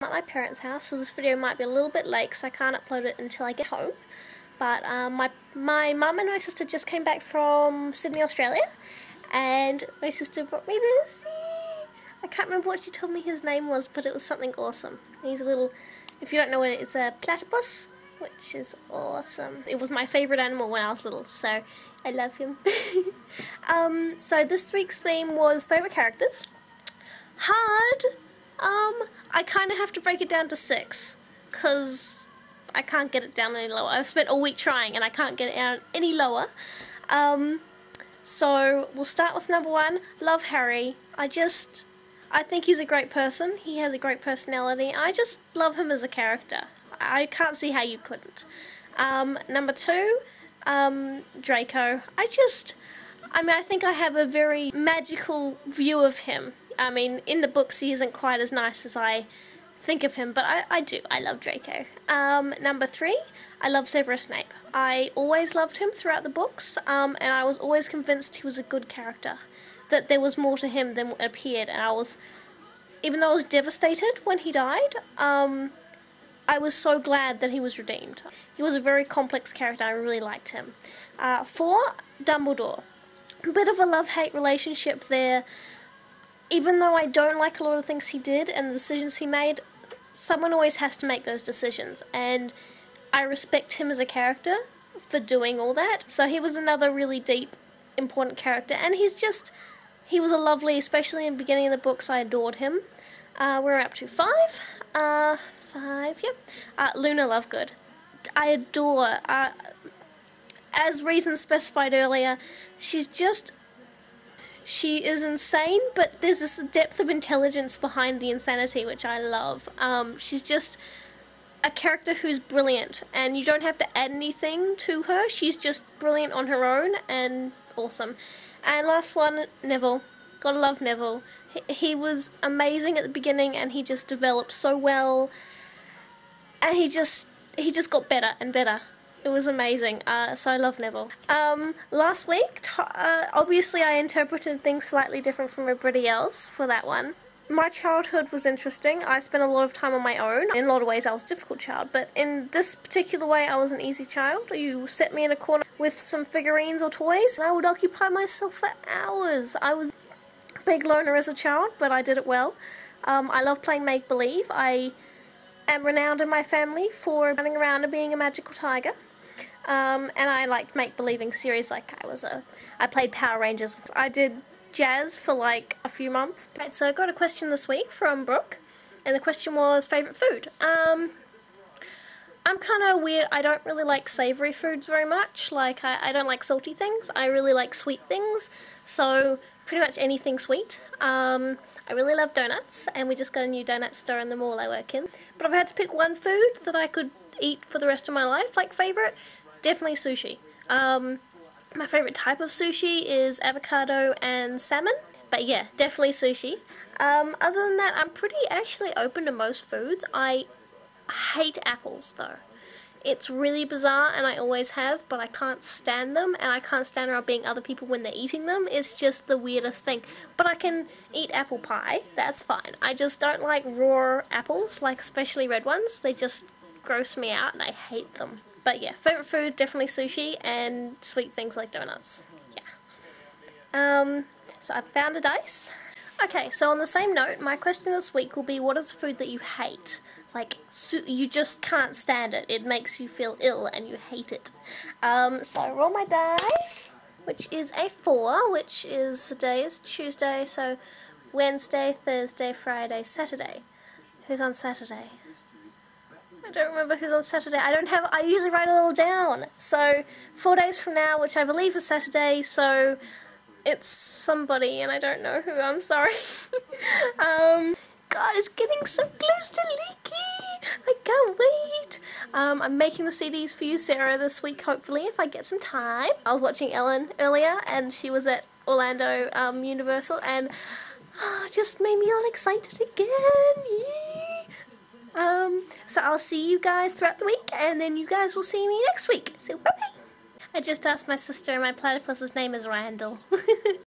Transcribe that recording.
I'm at my parents' house, so this video might be a little bit late because I can't upload it until I get home. But my mum and my sister just came back from Sydney, Australia, and my sister brought me this. I can't remember what she told me his name was, but it was something awesome. He's a little, if you don't know what it is, it's a platypus, which is awesome. It was my favourite animal when I was little, so I love him. So this week's theme was favourite characters. Hard. I kind of have to break it down to 6, because I can't get it down any lower. I've spent all week trying and I can't get it down any lower. So we'll start with number 1, love Harry. I think he's a great person. He has a great personality. I just love him as a character. I can't see how you couldn't. Number 2, Draco. I think I have a very magical view of him. I mean, in the books he isn't quite as nice as I think of him, but I do. I love Draco. Number 3, I love Severus Snape. I always loved him throughout the books, and I was always convinced he was a good character. That there was more to him than what appeared, and even though I was devastated when he died, I was so glad that he was redeemed. He was a very complex character. I really liked him. 4, Dumbledore. A bit of a love-hate relationship there. Even though I don't like a lot of things he did and the decisions he made, someone always has to make those decisions, and I respect him as a character for doing all that. So he was another really deep, important character, and he was a lovely, especially in the beginning of the books, I adored him. We're up to 5. 5, yep. Luna Lovegood. I adore, as reasons specified earlier, she is insane, but there's this depth of intelligence behind the insanity, which I love. She's just a character who's brilliant, and you don't have to add anything to her. She's just brilliant on her own, and awesome. And last one, Neville. Gotta love Neville. He was amazing at the beginning, and he just developed so well, and he just got better and better. It was amazing, so I love Neville. Last week, obviously I interpreted things slightly different from everybody else for that one. My childhood was interesting. I spent a lot of time on my own. In a lot of ways I was a difficult child, but in this particular way I was an easy child. You set me in a corner with some figurines or toys, and I would occupy myself for hours. I was a big loner as a child, but I did it well. I love playing make-believe. I am renowned in my family for running around and being a magical tiger. And I liked make-believing series, like I played Power Rangers. I did jazz for like a few months. Right, so I got a question this week from Brooke, and the question was favourite food. I'm kind of weird. I don't really like savoury foods very much. Like, I don't like salty things. I really like sweet things, so pretty much anything sweet. I really love donuts, and we just got a new donut store in the mall I work in. But if I had to pick one food that I could eat for the rest of my life, like favourite, definitely sushi. My favourite type of sushi is avocado and salmon, but yeah, definitely sushi. Other than that, I'm pretty actually open to most foods. I hate apples though. It's really bizarre, and I always have, but I can't stand them, and I can't stand around being other people when they're eating them. It's just the weirdest thing. But I can eat apple pie, that's fine. I just don't like raw apples, like especially red ones. They just gross me out, and I hate them. But yeah, favourite food, definitely sushi, and sweet things like donuts. Yeah. So I found a dice. Okay, so on the same note, my question this week will be, what is a food that you hate? Like, you just can't stand it. It makes you feel ill, and you hate it. So I roll my dice, which is a 4, which is, today is Tuesday, so Wednesday, Thursday, Friday, Saturday. Who's on Saturday? I don't remember who's on Saturday. I usually write a little down. So, 4 days from now, which I believe is Saturday, so it's somebody, and I don't know who, I'm sorry. God, it's getting so close to leaky. I can't wait. I'm making the CDs for you, Sarah, this week, hopefully, if I get some time. I was watching Ellen earlier, and she was at Orlando Universal, and just made me all excited again. Yeah. So I'll see you guys throughout the week, and then you guys will see me next week. So bye-bye. I just asked my sister, and my platypus's name is Randall.